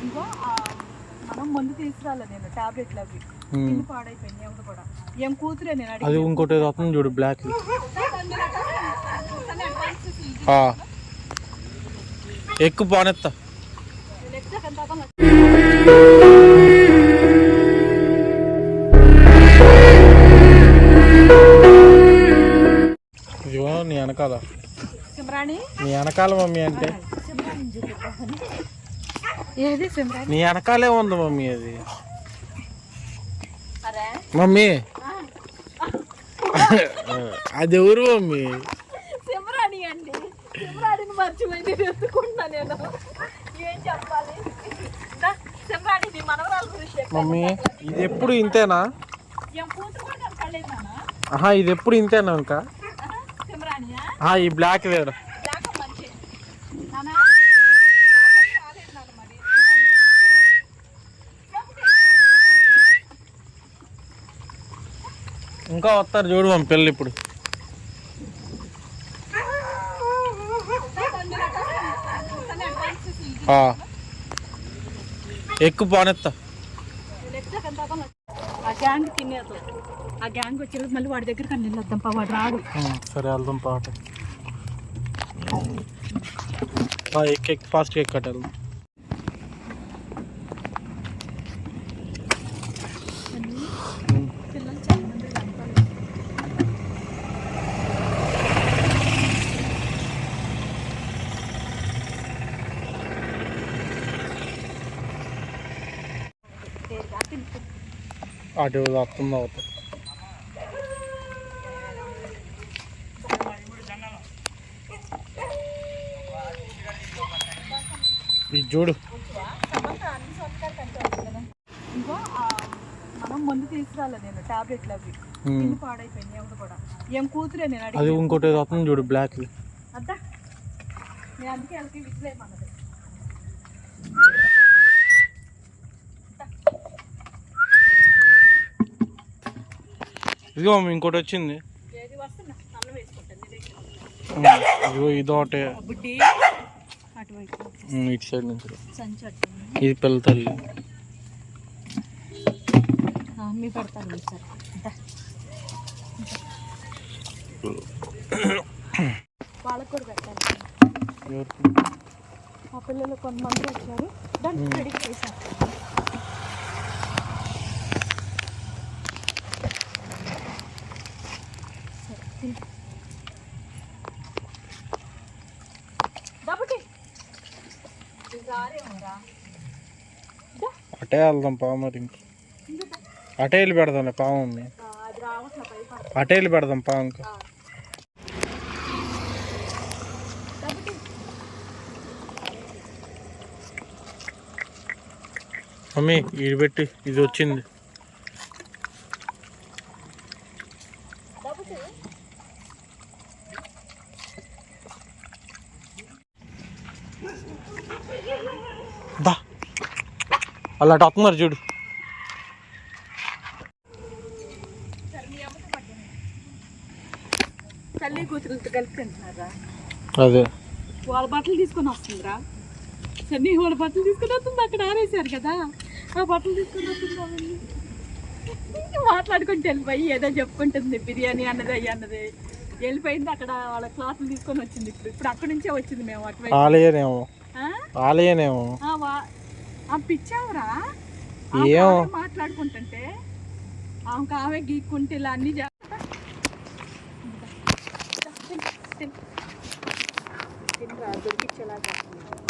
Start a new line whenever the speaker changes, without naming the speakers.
ఇంకో మనం ముందు తీసుకురాలే నేను టాబ్లెట్లు అవి తిని పాడైపోయింది ఎవరు కూడా ఏం కూతురే నేను అడిగి
అది ఇంకోటి వస్తుంది చూడు బ్లాక్ ఎక్కువ పానెత్తా ఇదిగో నీ వెనకాల నీ వెనకాల మమ్మీ అంటే నీ వెనకాలే ఉంది మమ్మీ అది మమ్మీ అది ఎవరు మమ్మీ
సిమ్రాణి అండి సిమ్రాణిని మర్చిపోయి ఎత్తుకుంటా నేను ఏం చెప్పాలి సిమ్రాణి నీ మనవరాల గురించి
మమ్మీ ఇది ఎప్పుడు ఇంతేనా ఆహా ఇది ఎప్పుడు ఇంతేనా ఇంకా ఈ బ్లాక్ వేడు ఇంకా వస్తారు చూడు మమ్మీ పిల్లలు ఇప్పుడు ఎక్కువ పానెత్తా
ఆ గ్యాంగ్ తినేది ఆ గ్యాంగ్ వచ్చే మళ్ళీ వాడి దగ్గరికి అన్ని వెళ్దాం పా వాడు రాడు
సరే వెళ్దాం పాట ఎక్ ఫాస్ట్గా ఎక్కట వెళ్దాం అటు వస్తుంది అవుతుంది ఇది చూడు
ఇంకో మనం ముందు తీసుకురాలే నేను టాబ్లెట్లు అవి తిని పాడైపోయింది ఎవరు కూడా ఏం కూతురే నేను అడిగి
అది ఇంకోటి వస్తుంది చూడు బ్లాక్
అద్దా నేను అందుకే వెళ్ళి విసిలేమన్నది
ఇదిగో ఇంకోటి వచ్చింది ఇదిగో ఇదోటే ఇటు సైడ్ నుంచి ఇది పిల్ల తల్లి
మీ పెడతాను సార్ వాళ్ళకు కూడా పెట్టాలి మా పిల్లలు కొంతమంది వచ్చారు దాన్ని రెడీ చేశారు
అటే వెళ్దాం పావు మరి ఇంక అటే వెళ్ళి పెడదాంలే పావు ఉంది అటే వెళ్ళి పెడదాం పావు ఇంకా మమ్మీ ఇది పెట్టి ఇది వచ్చింది బా అలా వస్తున్నారు చూడు
తల్లి కూతురులతో కలిపి తింటున్నారా
అదే
వాళ్ళ బట్టలు తీసుకొని వస్తుందిరా సన్నీ వాళ్ళ బట్టలు తీసుకొని వస్తుంది అక్కడ ఆరేసారు కదా ఆ బట్టలు తీసుకొని వస్తుంది మాట్లాడుకుంటూ వెళ్ళిపోయి ఏదో చెప్పుకుంటుంది బిర్యానీ అన్నది అయ్యి అన్నది వెళ్ళిపోయింది అక్కడ వాళ్ళ క్లాసులు తీసుకొని వచ్చింది ఇప్పుడు అక్కడి నుంచే వచ్చింది మేము అటువైపు
ఆలయనేమో
పిచ్చావురా మాట్లాడుకుంటుంటే ఆమెకు ఆమె గీక్కుంటే ఇలా అన్ని దొరికిచ్చేలా చేస్తుంది